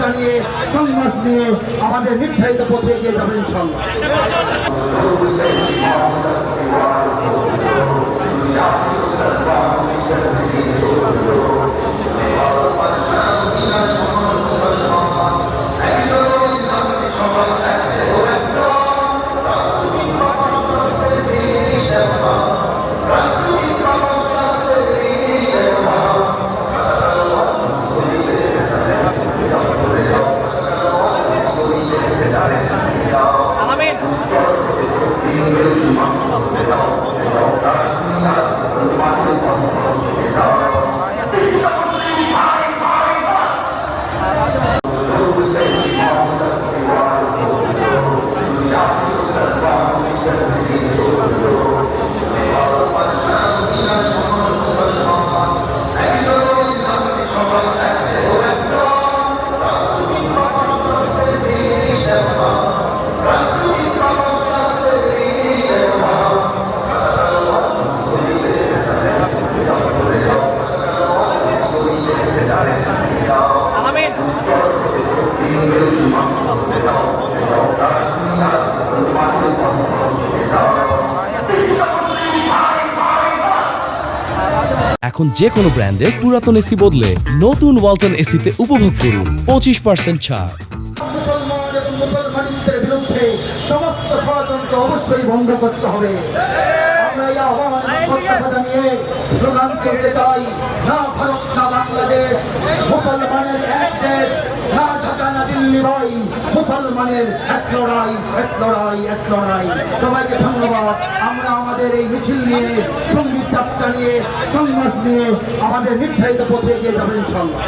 যাত্রা নিয়ে সংঘর্ষ নিয়ে আমাদের নির্ধারিত পথে এগিয়ে যাবেন ইনশাআল্লাহ। এখন যে কোনো ব্র্যান্ডের পুরাতন এসি বদলে নতুন ওয়ালটন এসিতে উপভোগ করুন 25% ছাড়। মুসলমান এবং মুসলমানদের বিরুদ্ধে সমস্ত ষড়যন্ত্র অবশ্যই বন্ধ করতে হবে। আমরা এই আহ্বান প্রত্যাশা জানিয়ে স্লোগান তুলতে চাই, না ভারত না বাংলাদেশ, মুসলমানের এক দেশ, না ঢাকা না দিল্লি ভাই, মুসলমানের এক লড়াই, এক লড়াই, এক লড়াই। সবাইকে ধন্যবাদ। আমরা আমাদের এই মিছিল নিয়ে সঙ্গীত যাত্রা নিয়ে সংঘর্ষ নিয়ে আমাদের নির্ধারিত পথে এগিয়ে যাবেন ইনশাআল্লাহ।